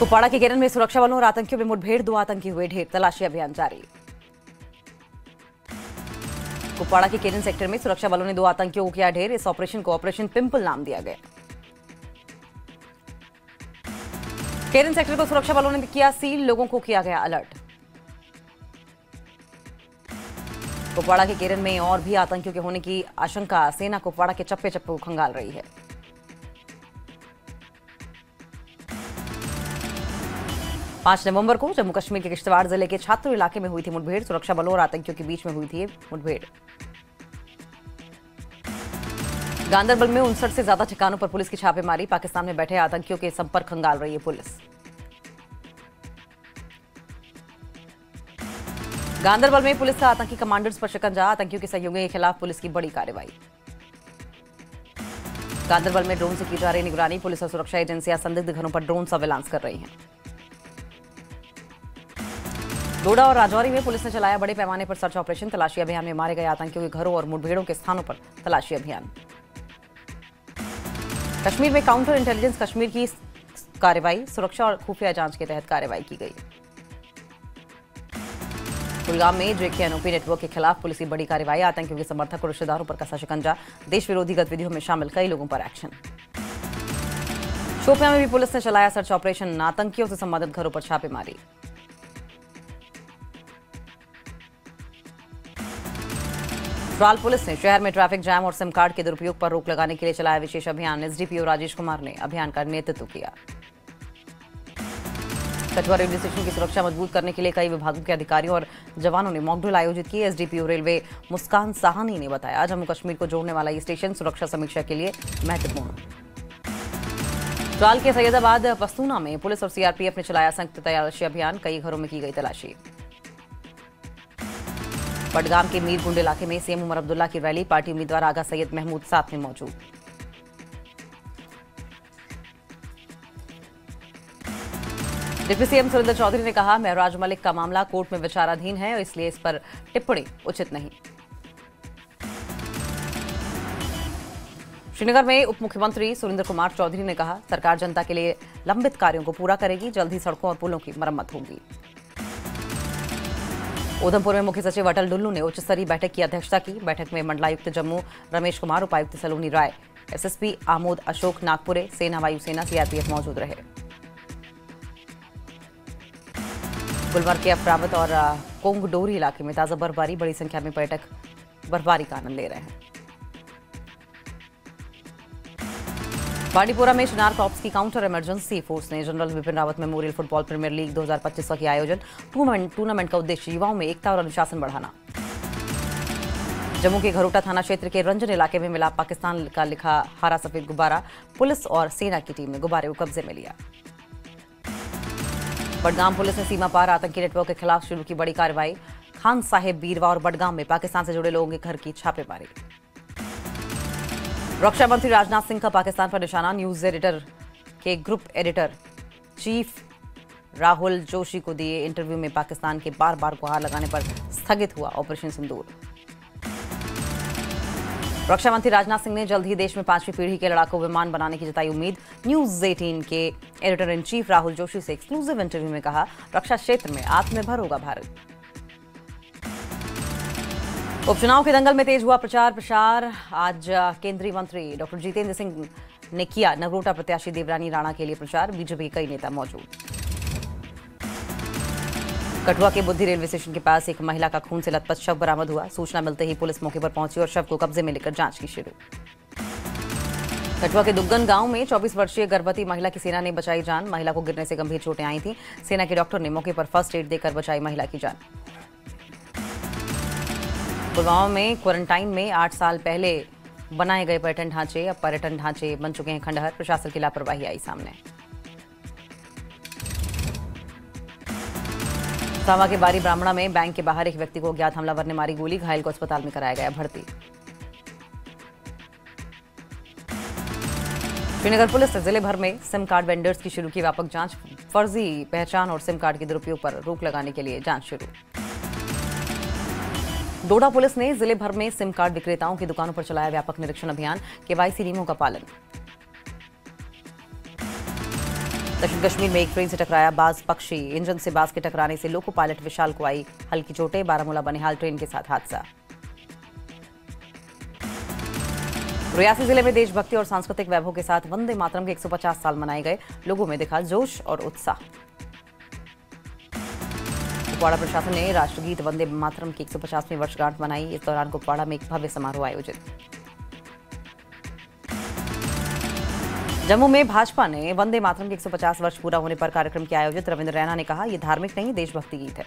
कुपवाड़ा के केरन में सुरक्षा बलों और आतंकियों में मुठभेड़, 2 आतंकी हुए ढेर, तलाशी अभियान जारी। कुपवाड़ा के केरन सेक्टर में सुरक्षा बलों ने 2 आतंकियों को किया ढेर। इस ऑपरेशन को ऑपरेशन पिंपल नाम दिया गया। केरन सेक्टर को सुरक्षा बलों ने किया सील, लोगों को किया गया अलर्ट। कुपवाड़ा के केरन में और भी आतंकियों के होने की आशंका, सेना कुपवाड़ा के चप्पे चप्पे को खंगाल रही है। पांच नवंबर को जम्मू कश्मीर के किश्तवाड़ जिले के छात्र इलाके में हुई थी मुठभेड़। सुरक्षा बलों और आतंकियों के बीच में हुई थी मुठभेड़। गांदरबल में 59 से ज्यादा ठिकानों पर पुलिस की छापेमारी। पाकिस्तान में बैठे आतंकियों के संपर्क खंगाल रही है पुलिस। गांदरबल में पुलिस का आतंकी कमांडर्स पर शिकंजा, आतंकियों के सहयोगियों के खिलाफ पुलिस की बड़ी कार्रवाई। गांदरबल में ड्रोन से की जा रही निगरानी। पुलिस और सुरक्षा एजेंसियां संदिग्ध घरों पर ड्रोन सर्विलांस कर रही हैं। डोडा और राजौरी में पुलिस ने चलाया बड़े पैमाने पर सर्च ऑपरेशन। तलाशी अभियान में मारे गए आतंकियों के घरों और मुठभेड़ों के स्थानों पर तलाशी अभियान। कश्मीर में काउंटर इंटेलिजेंस कश्मीर की कार्रवाई, सुरक्षा और खुफिया जांच के तहत कार्रवाई की गई। कुलगाम में जेकेएनओपी नेटवर्क के खिलाफ पुलिस की बड़ी कार्रवाई। आतंकियों के समर्थक और रिश्तेदारों पर कसा शिकंजा। देश विरोधी गतिविधियों में शामिल कई लोगों पर एक्शन। शोपियां में भी पुलिस ने चलाया सर्च ऑपरेशन। आतंकियों से संबंधित घरों पर छापेमारी। ट्राल पुलिस ने शहर में ट्रैफिक जैम और सिम कार्ड के दुरुपयोग पर रोक लगाने के लिए चलाया विशेष अभियान। एसडीपीओ राजेश कुमार ने अभियान का नेतृत्व किया। कठुआ रेलवे स्टेशन की सुरक्षा मजबूत करने के लिए कई विभागों के अधिकारियों और जवानों ने मॉक ड्रिल आयोजित की। एसडीपीओ रेलवे मुस्कान साहनी ने बताया, जम्मू कश्मीर को जोड़ने वाला ये स्टेशन सुरक्षा समीक्षा के लिए महत्वपूर्ण। ट्राल के सैयदाबाद पस्तूना में पुलिस और सीआरपीएफ ने चलाया संयुक्त तलाशी अभियान। कई घरों में की गई तलाशी। बडगाम के मीरगुंड इलाके में सीएम उमर अब्दुल्ला की रैली। पार्टी उम्मीदवार आगा सैयद महमूद साथ में मौजूद। डिप्टी सीएम सुरेंद्र चौधरी ने कहा, महराज मलिक का मामला कोर्ट में विचाराधीन है, इसलिए इस पर टिप्पणी उचित नहीं। श्रीनगर में उप मुख्यमंत्री सुरेंद्र कुमार चौधरी ने कहा, सरकार जनता के लिए लंबित कार्यों को पूरा करेगी। जल्द ही सड़कों और पुलों की मरम्मत होगी। उधमपुर में मुख्य सचिव अटल डुल्लू ने उच्च स्तरीय बैठक की अध्यक्षता की। बैठक में मंडलायुक्त जम्मू रमेश कुमार, उपायुक्त सलोनी राय, एसएसपी आमोद अशोक नागपुरे, सेना वायुसेना सीआरपीएफ मौजूद रहे। गुलमर्ग के अफरावत और कोंगडोरी इलाके में ताजा बर्फबारी। बड़ी संख्या में पर्यटक बर्फबारी का आनंद ले रहे हैं। बांडीपुरा में चिनार कॉर्प्स की काउंटर इमरजेंसी फोर्स ने general Bipin Rawat memorial football premier league 2025 का किया आयोजन। टूर्नामेंट का उद्देश्य युवाओं में एकता और अनुशासन बढ़ाना। जम्मू के घरोटा थाना क्षेत्र के रंजन इलाके में मिला पाकिस्तान का लिखा हरा सफेद गुब्बारा। पुलिस और सेना की टीम ने गुब्बारे को कब्जे में लिया। बडगाम पुलिस ने सीमा पार आतंकी नेटवर्क के खिलाफ शुरू की बड़ी कार्रवाई। खान साहेब, बीरवा और बडगाम में पाकिस्तान से जुड़े लोगों के घर की छापेमारी। रक्षा मंत्री राजनाथ सिंह का पाकिस्तान पर निशाना। न्यूज एडिटर के group editor chief Rahul Joshi को दिए इंटरव्यू में पाकिस्तान के बार बार गुहार लगाने पर स्थगित हुआ ऑपरेशन सिंदूर। रक्षा मंत्री राजनाथ सिंह ने जल्द ही देश में 5वीं पीढ़ी के लड़ाकू विमान बनाने की जताई उम्मीद। न्यूज 18 के editor in chief Rahul Joshi से एक्सक्लूसिव इंटरव्यू में कहा, रक्षा क्षेत्र में आत्मनिर्भर होगा भारत। उपचुनाव के दंगल में तेज हुआ प्रचार। आज केंद्रीय मंत्री डॉक्टर जितेंद्र सिंह ने किया नगरोटा प्रत्याशी देवरानी राणा के लिए प्रचार। बीजेपी के कई नेता मौजूद। कठुआ के बुद्धि रेलवे स्टेशन के पास एक महिला का खून से लथपथ शव बरामद हुआ। सूचना मिलते ही पुलिस मौके पर पहुंची और शव को कब्जे में लेकर जांच की शुरू। कठुआ के दुग्गन गांव में 24 वर्षीय गर्भवती महिला की सेना ने बचाई जान। महिला को गिरने से गंभीर चोटें आई थी। सेना के डॉक्टर ने मौके पर फर्स्ट एड देकर बचाई महिला की जान। पुलवामा में क्वारंटाइन में 8 साल पहले बनाए गए पर्यटन ढांचे, अब पर्यटन ढांचे बन चुके हैं खंडहर। प्रशासन की लापरवाही आई सामने। सावा के बारी ब्राह्मणा में बैंक के बाहर एक व्यक्ति को अज्ञात हमलावर ने मारी गोली। घायल को अस्पताल में कराया गया भर्ती। श्रीनगर पुलिस ने जिले भर में सिम कार्ड वेंडर्स की शुरू की व्यापक जांच। फर्जी पहचान और सिम कार्ड के दुरुपयोग पर रोक लगाने के लिए जांच शुरू। डोडा पुलिस ने जिले भर में सिम कार्ड विक्रेताओं की दुकानों पर चलाया व्यापक निरीक्षण अभियान। केवाईसी नियमों का पालन। दक्षिण कश्मीर में एक ट्रेन से टकराया बाज पक्षी। इंजन से बाज के टकराने से लोको पायलट विशाल को आई हल्की चोटें। बारामूला बनिहाल ट्रेन के साथ हादसा। रियासी जिले में देशभक्ति और सांस्कृतिक वैभव के साथ वंदे मातरम के 150 साल मनाए गए। लोगों में दिखा जोश और उत्साह। कुपवाड़ा प्रशासन ने राष्ट्रगीत वंदे मातरम की 150वीं वर्षगांठ मनाई। इस दौरान कुपवाड़ा में एक भव्य समारोह आयोजित। जम्मू में भाजपा ने वंदे मातरम के 150 वर्ष पूरा होने पर कार्यक्रम किया आयोजित। रविंद्र रैना ने कहा, यह धार्मिक नहीं, देशभक्ति गीत है।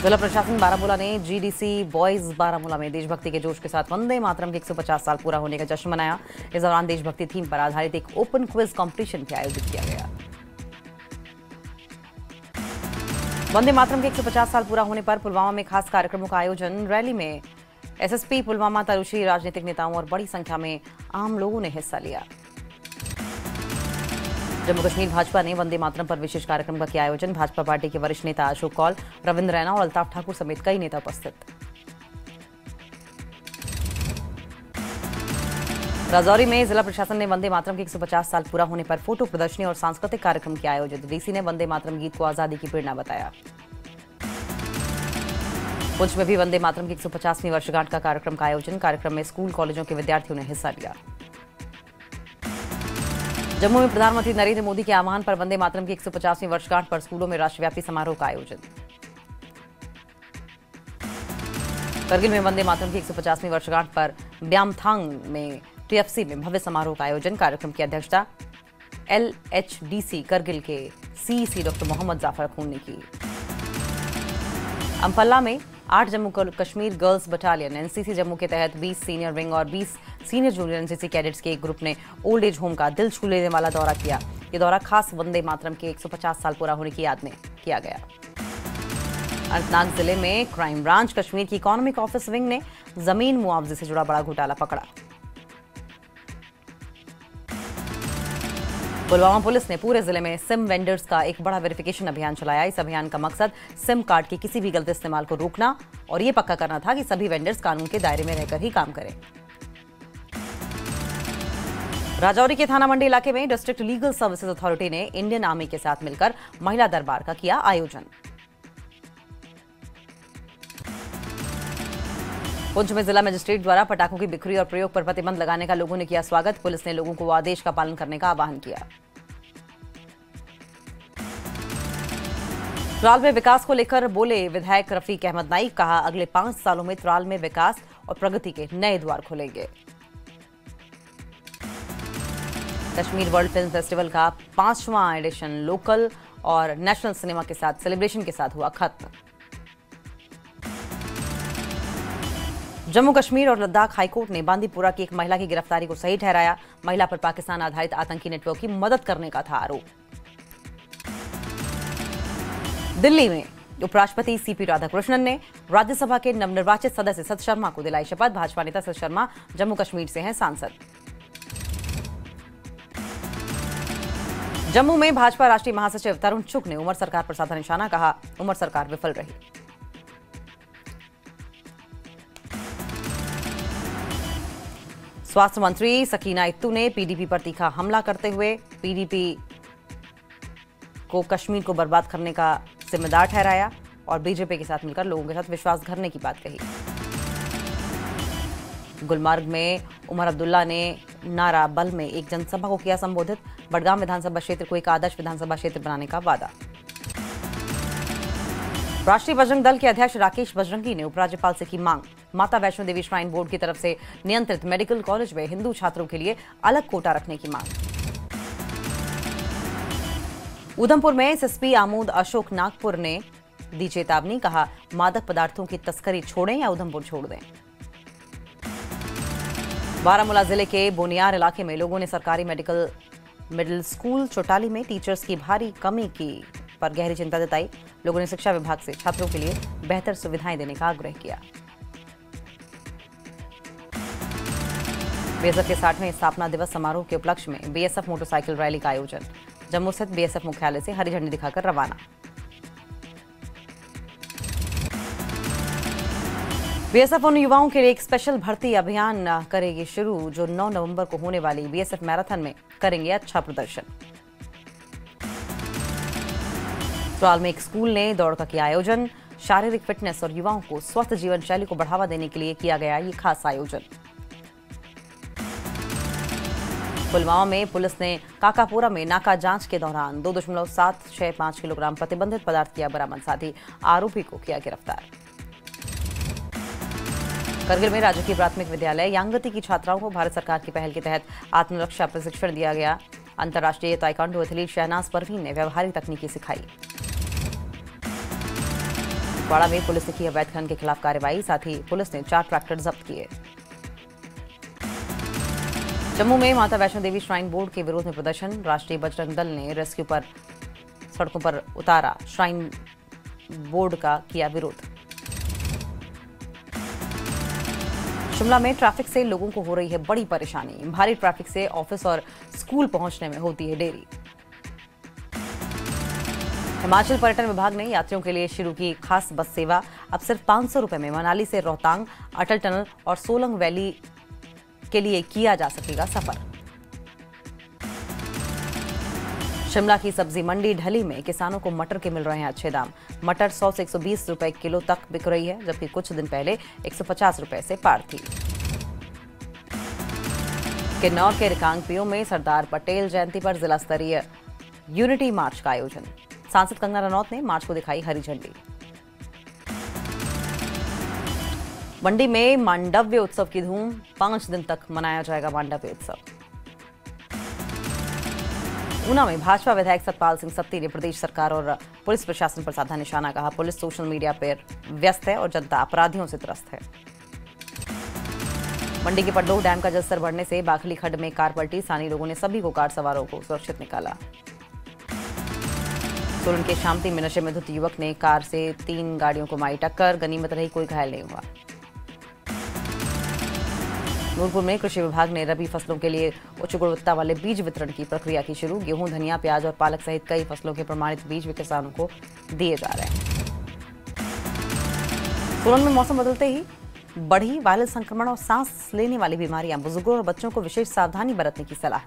जिला प्रशासन बारामूला ने जीडीसी बॉयज बारामूला में देशभक्ति के जोश के साथ वंदे मातरम के 150 साल पूरा होने का जश्न मनाया। इस दौरान देशभक्ति थीम पर आधारित एक ओपन क्विज कंपटीशन भी आयोजित किया गया। वंदे मातरम के 150 साल पूरा होने पर पुलवामा में खास कार्यक्रमों का आयोजन। रैली में एसएसपी पुलवामा तारुशी, राजनीतिक नेताओं और बड़ी संख्या में आम लोगों ने हिस्सा लिया। जम्मू कश्मीर भाजपा ने वंदे मातरम पर विशेष कार्यक्रम का किया आयोजन। भाजपा पार्टी के वरिष्ठ नेता अशोक कौल, रविंद्र रैना और अल्ताफ ठाकुर समेत कई नेता उपस्थित। राजौरी में जिला प्रशासन ने वंदे मातरम के 150 साल पूरा होने पर फोटो प्रदर्शनी और सांस्कृतिक कार्यक्रम किया आयोजित। डीसी ने वंदे मातरम गीत को आजादी की प्रेरणा बताया। पुंछ में भी वंदे मातरम की 150वीं वर्षगांठ का कार्यक्रम का आयोजन। कार्यक्रम में स्कूल कॉलेजों के विद्यार्थियों ने हिस्सा लिया। जम्मू में प्रधानमंत्री नरेंद्र मोदी के आह्वान पर वंदे मातरम की 150वीं वर्षगांठ पर स्कूलों में राष्ट्रव्यापी समारोह का आयोजन। करगिल में वंदे मातरम की 150वीं वर्षगांठ पर ब्यामथांग में टीएफसी में भव्य समारोह का आयोजन। कार्यक्रम की अध्यक्षता एलएचडीसी करगिल के सीईसी डॉक्टर मोहम्मद जाफर खून ने की। अम्फाला में 8 Jammu Kashmir girls battalion NCC Jammu के तहत 20 सीनियर विंग और 20 सीनियर जूनियर एनसीसी कैडेट्स के एक ग्रुप ने ओल्ड एज होम का दिल छू लेने वाला दौरा किया। ये दौरा खास वंदे मातरम के 150 साल पूरा होने की याद में किया गया। अनंतनाग जिले में क्राइम ब्रांच कश्मीर की इकोनॉमिक ऑफिस विंग ने जमीन मुआवजे से जुड़ा बड़ा घोटाला पकड़ा। पुलवामा पुलिस ने पूरे जिले में सिम वेंडर्स का एक बड़ा वेरिफिकेशन अभियान चलाया। इस अभियान का मकसद सिम कार्ड के किसी भी गलत इस्तेमाल को रोकना और ये पक्का करना था कि सभी वेंडर्स कानून के दायरे में रहकर ही काम करें। राजौरी के थाना मंडी इलाके में डिस्ट्रिक्ट लीगल सर्विसेज अथॉरिटी ने इंडियन आर्मी के साथ मिलकर महिला दरबार का किया आयोजन। पुंछ में जिला मजिस्ट्रेट द्वारा पटाखों की बिक्री और प्रयोग पर प्रतिबंध लगाने का लोगों ने किया स्वागत। पुलिस ने लोगों को आदेश का पालन करने का आह्वान किया। त्राल में विकास को लेकर बोले विधायक रफीक अहमद नाइक। कहा, अगले 5 सालों में त्राल में विकास और प्रगति के नए द्वार खुलेंगे। कश्मीर वर्ल्ड फिल्म फेस्टिवल का 5वां एडिशन लोकल और नेशनल सिनेमा के साथ सेलिब्रेशन के साथ हुआ खत्म। जम्मू कश्मीर और लद्दाख हाईकोर्ट ने बांदीपुरा की एक महिला की गिरफ्तारी को सही ठहराया। महिला पर पाकिस्तान आधारित आतंकी नेटवर्क की मदद करने का था आरोप। दिल्ली में उपराष्ट्रपति सीपी राधाकृष्णन ने राज्यसभा के नवनिर्वाचित सदस्य सत शर्मा को दिलाई शपथ। भाजपा नेता सत शर्मा जम्मू कश्मीर से हैं सांसद। जम्मू में भाजपा राष्ट्रीय महासचिव तरुण चुग ने उमर सरकार पर साधा निशाना। कहा, उमर सरकार विफल रही। स्वास्थ्य मंत्री सकीना इत्तू ने पीडीपी पर तीखा हमला करते हुए पीडीपी को कश्मीर को बर्बाद करने का जिम्मेदार ठहराया और बीजेपी के साथ मिलकर लोगों के साथ विश्वास करने की बात कही। गुलमर्ग में उमर अब्दुल्ला ने नारा बल में एक जनसभा को किया संबोधित। बडगाम विधानसभा क्षेत्र को एक आदर्श विधानसभा क्षेत्र बनाने का वादा। राष्ट्रीय बजरंग दल के अध्यक्ष राकेश बजरंगी ने उपराज्यपाल से की मांग। माता वैष्णो देवी श्राइन बोर्ड की तरफ से नियंत्रित मेडिकल कॉलेज में हिंदू छात्रों के लिए अलग कोटा रखने की मांग। उधमपुर में एसएसपी आमोद अशोक नागपुर ने दी चेतावनी। कहा, मादक पदार्थों की तस्करी छोड़ें या उधमपुर छोड़ दें। बारामूला जिले के बोनियार इलाके में लोगों ने सरकारी मिडिल स्कूल चौटाली में टीचर्स की भारी कमी की पर गहरी चिंता जताई। लोगों ने शिक्षा विभाग से छात्रों के लिए बेहतर सुविधाएं देने का आग्रह किया। बीएसएफ के 60वें स्थापना दिवस समारोह के उपलक्ष्य में बीएसएफ मोटरसाइकिल रैली का आयोजन। जम्मू स्थित बीएसएफ मुख्यालय से हरी झंडी दिखाकर रवाना। बीएसएफ उन युवाओं के लिए एक स्पेशल भर्ती अभियान करेगी शुरू जो 9 नवंबर को होने वाली बीएसएफ मैराथन में करेंगे अच्छा प्रदर्शन। ससुराल में एक स्कूल ने दौड़ का किया आयोजन। शारीरिक फिटनेस और युवाओं को स्वस्थ जीवन शैली को बढ़ावा देने के लिए किया गया ये खास आयोजन। पुलवामा में पुलिस ने काकापुरा में नाका जांच के दौरान 2.765 किलोग्राम प्रतिबंधित पदार्थ किया बरामद, साथ ही आरोपी को किया गिरफ्तार। करगिल में राजकीय प्राथमिक विद्यालय यांगती की छात्राओं को भारत सरकार की पहल के तहत आत्मरक्षा प्रशिक्षण दिया गया। अंतर्राष्ट्रीय ताइक्वांडो एथलीट शहनाज परवीन ने व्यवहारिक तकनीकी सिखाई। बाड़ा में पुलिस ने की अवैध खनन के खिलाफ कार्रवाई, साथ ही पुलिस ने 4 ट्रैक्टर जब्त किए। जम्मू में माता वैष्णो देवी श्राइन बोर्ड के विरोध में प्रदर्शन। राष्ट्रीय बजरंग दल ने रेस्क्यू पर सड़कों पर उतारा, श्राइन बोर्ड का किया विरोध। शिमला में ट्रैफिक से लोगों को हो रही है बड़ी परेशानी। भारी ट्रैफिक से ऑफिस और स्कूल पहुंचने में होती है देरी। हिमाचल पर्यटन विभाग ने यात्रियों के लिए शुरू की खास बस सेवा। अब सिर्फ 500 रुपए में मनाली से रोहतांग, अटल टनल और सोलंग वैली के लिए किया जा सकेगा सफर। शिमला की सब्जी मंडी ढली में किसानों को मटर के मिल रहे हैं अच्छे दाम। मटर 100 से 120 रुपए किलो तक बिक रही है, जबकि कुछ दिन पहले 150 रुपए से पार थी। किन्नौर के रिकांगपिओ में सरदार पटेल जयंती पर जिला स्तरीय यूनिटी मार्च का आयोजन। सांसद कंगना रनौत ने मार्च को दिखाई हरी झंडी। मंडी में मांडव्य उत्सव की धूम, 5 दिन तक मनाया जाएगा मांडव्य उत्सव। ऊना में भाजपा विधायक सतपाल सिंह सत्ती ने प्रदेश सरकार और पुलिस प्रशासन पर साधा निशाना। कहा, पुलिस सोशल मीडिया पर व्यस्त है और जनता अपराधियों से त्रस्त है। मंडी के पड्डोह डैम का जलस्तर बढ़ने से बाखली खड्ड में कार पलटी। स्थानीय लोगों ने सभी को कार सवारों को सुरक्षित निकाला। सोलन के शामती में नशे में धुत युवक ने कार से 3 गाड़ियों को मारी टक्कर। गनीमत रही, कोई घायल नहीं हुआ। नूरपुर में कृषि विभाग ने रबी फसलों के लिए उच्च गुणवत्ता वाले बीज वितरण की प्रक्रिया की शुरू। गेहूं, धनिया, प्याज और पालक सहित कई फसलों के प्रमाणित बीज भी किसानों को दिए जा रहे हैं। सोलन में मौसम बदलते ही बढ़ी वायरल संक्रमण और सांस लेने वाली बीमारियां। बुजुर्गों और बच्चों को विशेष सावधानी बरतने की सलाह।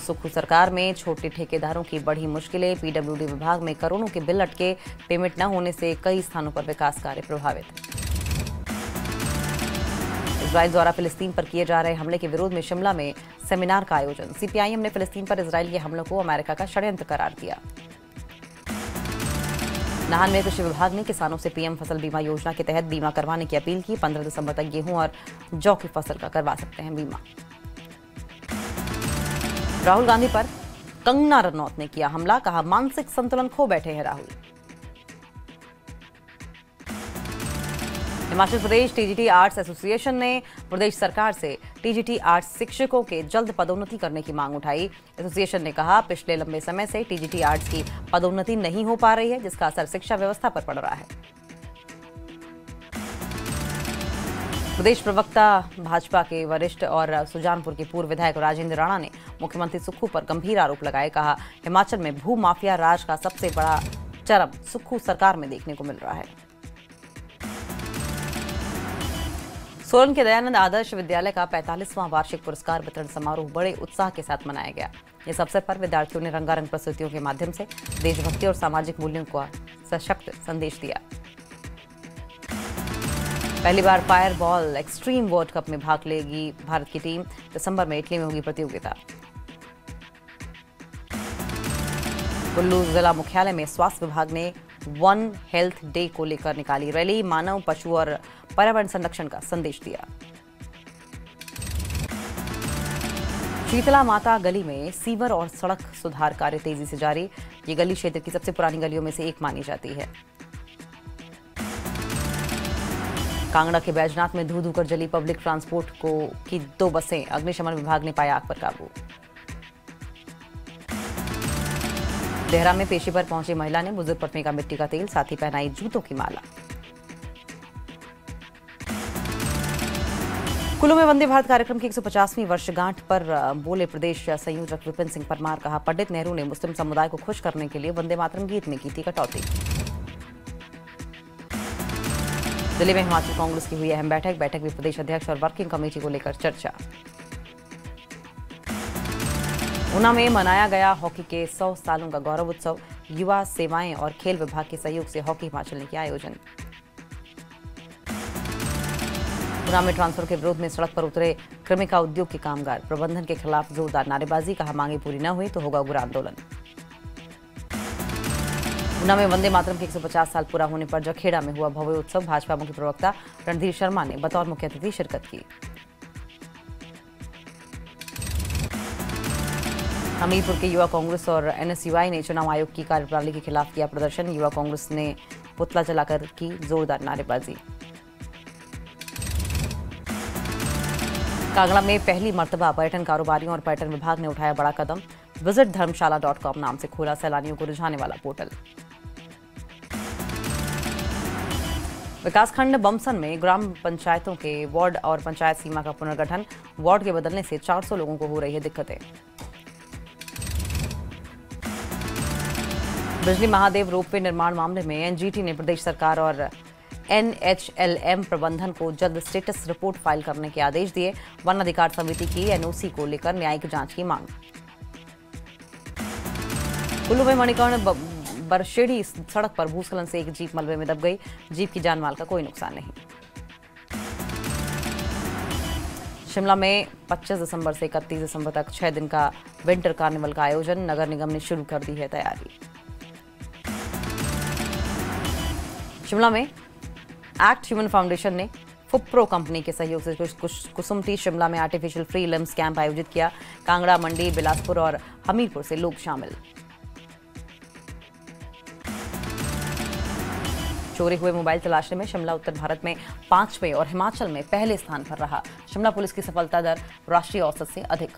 सुक्खू सरकार में छोटे ठेकेदारों की बढ़ी मुश्किलें। पीडब्ल्यूडी विभाग में करोड़ों के बिल अटके। पेमेंट न होने से कई स्थानों पर विकास कार्य प्रभावित। इजराइल द्वारा फिलिस्तीन पर किए जा रहे हमले के विरोध में शिमला में सेमिनार का आयोजन। सीपीआईएम ने फिलिस्तीन पर इजराइल के हमलों को अमेरिका का षड्यंत्र करार दिया। नाहन में कृषि विभाग ने किसानों से पीएम फसल बीमा योजना के तहत बीमा करवाने की अपील की। 15 दिसंबर तक गेहूं और जौ की फसल का करवा सकते हैं बीमा। राहुल गांधी पर कंगना रनौत ने किया हमला। कहा, मानसिक संतुलन खो बैठे हैं Rahul. Himachal Pradesh TGT arts association ने प्रदेश सरकार से टीजीटी आर्ट्स शिक्षकों के जल्द पदोन्नति करने की मांग उठाई। एसोसिएशन ने कहा, पिछले लंबे समय से टीजीटी आर्ट्स की पदोन्नति नहीं हो पा रही है, जिसका असर शिक्षा व्यवस्था पर पड़ रहा है। प्रदेश प्रवक्ता भाजपा के वरिष्ठ और सुजानपुर के पूर्व विधायक राजेंद्र राणा ने मुख्यमंत्री सुक्खू पर गंभीर आरोप लगाए। कहा, हिमाचल में भू माफिया राज का सबसे बड़ा चरम सुक्खू सरकार में देखने को मिल रहा है। सोलन के दयानंद आदर्श विद्यालय का 45वां वार्षिक पुरस्कार वितरण समारोह बड़े उत्साह के साथ मनाया गया। इस अवसर पर विद्यार्थियों ने रंगारंग प्रस्तुतियों के माध्यम से देशभक्ति और सामाजिक मूल्यों का सशक्त संदेश दिया। पहली बार fire ball extreme world cup में भाग लेगी भारत की टीम। दिसंबर में इटली में होगी प्रतियोगिता। कुल्लू जिला मुख्यालय में स्वास्थ्य विभाग ने वन हेल्थ डे को लेकर निकाली रैली। मानव, पशु और पर्यावरण संरक्षण का संदेश दिया। शीतला माता गली में सीवर और सड़क सुधार कार्य तेजी से जारी। ये गली क्षेत्र की सबसे पुरानी गलियों में से एक मानी जाती है। कांगड़ा के बैजनाथ में धू धू कर जली पब्लिक ट्रांसपोर्ट की 2 बसें। अग्निशमन विभाग ने पाया आग पर काबू। देहरा में पेशी पर पहुंची महिला ने बुजुर्ग पर फेंका मिट्टी का तेल, साथ ही पहनाई जूतों की माला। कुल्लू में वंदे भारत कार्यक्रम की 150वीं वर्षगांठ पर बोले प्रदेश संयोजक विपिन सिंह परमार। कहा, पंडित नेहरू ने मुस्लिम समुदाय को खुश करने के लिए वंदे मातरम गीत में की थी कटौती। दिल्ली में हिमाचल कांग्रेस की हुई अहम बैठक में प्रदेश अध्यक्ष और वर्किंग कमेटी को लेकर चर्चा। ऊना में मनाया गया हॉकी के 100 सालों का गौरव उत्सव। युवा सेवाएं और खेल विभाग के सहयोग से हॉकी हिमाचल ने किया आयोजन। ऊना में ट्रांसफर के विरोध में सड़क पर उतरे कृमिका उद्योग के कामगार। प्रबंधन के खिलाफ जोरदार नारेबाजी, कहा मांगे पूरी न हुई तो होगा उग्र आंदोलन। ऊना में वंदे मातरम के 150 साल पूरा होने पर जखेड़ा में हुआ भव्य उत्सव। भाजपा मुख्य प्रवक्ता रणधीर शर्मा ने बतौर मुख्य अतिथि शिरकत की। हमीरपुर के युवा कांग्रेस और एनएसयूआई ने चुनाव आयोग की कार्यप्रणाली के खिलाफ किया प्रदर्शन। युवा कांग्रेस ने पुतला जलाकर की जोरदार नारेबाजी। कांगड़ा में पहली मर्तबा पर्यटन कारोबारियों और पर्यटन विभाग ने उठाया बड़ा कदम। विजिट धर्मशाला.com नाम से खोला सैलानियों को रिझाने वाला पोर्टल। विकासखंड बमसन में ग्राम पंचायतों के वार्ड और पंचायत सीमा का पुनर्गठन। वार्ड के बदलने से 400 लोगों को हो रही है दिक्कतें। बिजली महादेव रोपवे निर्माण मामले में एनजीटी ने प्रदेश सरकार और एनएचएलएम प्रबंधन को जल्द स्टेटस रिपोर्ट फाइल करने के आदेश दिए। वन अधिकार समिति की एनओसी को लेकर न्यायिक जांच की मांग। कुल्लू में मणिकर्ण बरशेड़ी सड़क पर भूस्खलन से एक जीप मलबे में दब गई। जीप की जानमाल का कोई नुकसान नहीं। शिमला में 25 दिसंबर से 31 दिसंबर तक 6 दिन का विंटर कार्निवल का आयोजन। नगर निगम ने शुरू कर दी है तैयारी। शिमला में एक्ट ह्यूमन फाउंडेशन ने फुप्रो कंपनी के सहयोग से कुसुमटी शिमला में आर्टिफिशियल फ्री लिम्स कैंप आयोजित किया। कांगड़ा, मंडी, बिलासपुर और हमीरपुर से लोग शामिल। चोरी हुए मोबाइल तलाशने में शिमला उत्तर भारत में 5वें और हिमाचल में पहले स्थान पर रहा। शिमला पुलिस की सफलता दर राष्ट्रीय औसत से अधिक।